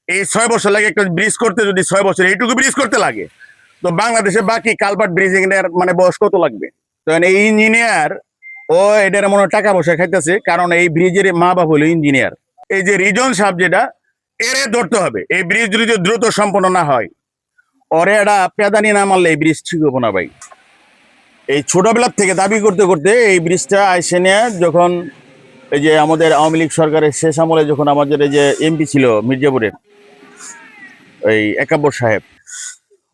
এই 6 বছর লাগে একটা ব্রিজ করতে, যদি 6 বছর এইটুকু ব্রিজ করতে লাগে, তো বাংলাদেশে বাকি কালপাট ব্রিজিং এর মানে বয়স কত লাগবে? তো এই ইঞ্জিনিয়ার ও এটার মনে টাকা পয়সা খাইতেছে, কারণ এই ব্রিজের মা বাপ হলো ইঞ্জিনিয়ার। এই যে রিজন সাহেব যেটা, এরে ধরতে হবে। এই ব্রিজ যদি দ্রুত সম্পন্ন না হয়, ওরে এটা পেদানি না মারলে এই ব্রিজ ঠিক হবো না ভাই। এই ছোটবেলার থেকে দাবি করতে করতে এই ব্রিজটা আইসে নিয়ে, যখন এই যে আমাদের আওয়ামী লীগ সরকারের শেষ আমলে যখন আমাদের এই যে এমপি ছিল মির্জাপুরের এই একাব্বর সাহেব,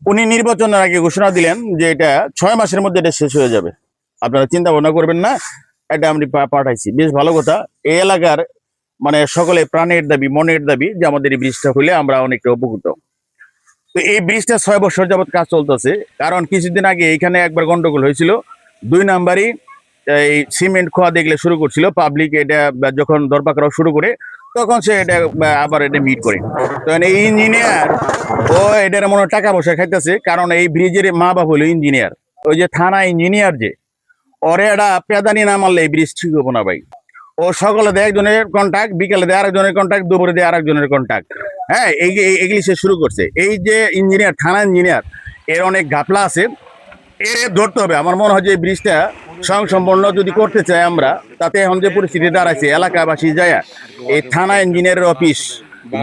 উনি নির্বাচনের আগে ঘোষণা দিলেন যে এটা 6 মাসের মধ্যে এটা শেষ হয়ে যাবে, আপনারা চিন্তা ভাবনা করবেন না। এটা আমি পাঠাইছি, বেশ ভালো কথা। এই এলাকার মানে সকলে প্রাণের দাবি, মনের দাবি যে আমাদের এই ব্রিজটা হলে আমরা অনেকটা উপকৃত। তো এই ব্রিজটা 6 বছর যাবৎ কাজ চলতেছে, কারণ কিছুদিন আগে এখানে একবার গন্ডগোল হয়েছিল। 2 নাম্বারই এই সিমেন্ট খোয়া দেখলে শুরু করছিল পাবলিক, এটা যখন দরপা করা শুরু করে তখন সে এটা আবার এটা মিট করে। তো এই ইঞ্জিনিয়ার ও এটার মনে টাকা পয়সা খাইতেছে, কারণ এই ব্রিজের মা বাপ হলো ইঞ্জিনিয়ার। ওই যে থানা ইঞ্জিনিয়ার যে, ওরে এটা পেদানি না মারলে এই ব্রিজ ঠিক হবো না ভাই। ও সকালে দেয় একজনের কন্ট্যাক্ট, বিকালে দেয় আরেকজনের কন্ট্যাক্ট, দুপুরে দেয় আরেকজনের কন্ট্যাক্ট। হ্যাঁ, এইগুলি সে শুরু করছে। এই যে ইঞ্জিনিয়ার, থানা ইঞ্জিনিয়ার, এর অনেক ঘাপলা আছে, এর ধরতে হবে। আমার মনে হয় যে এই ব্রিজটা স্বয়ংসম্পন্ন যদি করতে চাই আমরা, তাতে এখন যে পরিস্থিতি দাঁড়াইছে, এলাকাবাসী যায় এই থানা ইঞ্জিনিয়ারের অফিস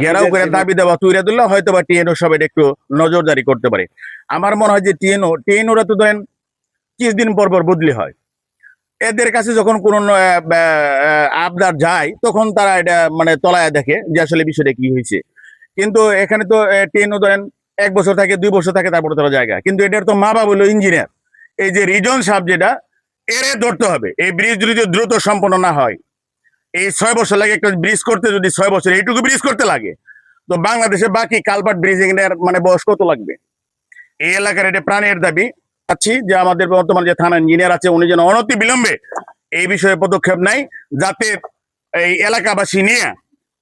ঘেরাও করে দাবি দেওয়া তুইরা দিলে হয়তো বা টিএনও সব এটা একটু নজরদারি করতে পারে। আমার মনে হয় যে টিএনওরা তো ধরেন কিছুদিন পর পর বদলি হয়, এদের কাছে যখন কোনো আবদার যায় তখন তারা এটা মানে তলায় দেখে যে আসলে বিষয়টা কি হয়েছে। কিন্তু এখানে তো টেনও ধরেন 1 বছর থাকে, 2 বছর থাকে, তারপরে তারা জায়গা। কিন্তু এটার তো মা বাবা হলো ইঞ্জিনিয়ার। এই যে রিজন সাহেব যেটা, এরে ধরতে হবে। এই ব্রিজ যদি দ্রুত সম্পন্ন না হয়, এই 6 বছর লাগে একটা ব্রিজ করতে, যদি 6 বছর এইটুকু ব্রিজ করতে লাগে, তো বাংলাদেশে বাকি কালপাট ব্রিজিং এর মানে বয়স কত লাগবে? এই এলাকার এটা প্রাণের দাবি চাচ্ছি যে আমাদের বর্তমান যে থানা ইঞ্জিনিয়ার আছে, উনি যেন অনতি বিলম্বে এই বিষয়ে পদক্ষেপ নেয়, যাতে এই এলাকাবাসী নিয়ে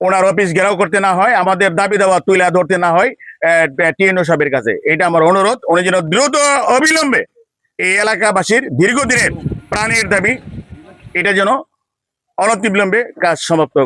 ওনার অফিস ঘেরাও করতে না হয়, আমাদের দাবি দেওয়া তুলে ধরতে না হয় টিএনও সাহেবের কাছে। এটা আমার অনুরোধ, উনি যেন দ্রুত অবিলম্বে এই এলাকাবাসীর দীর্ঘদিনের প্রাণের দাবি, এটা যেন অনতি বিলম্বে কাজ সমাপ্ত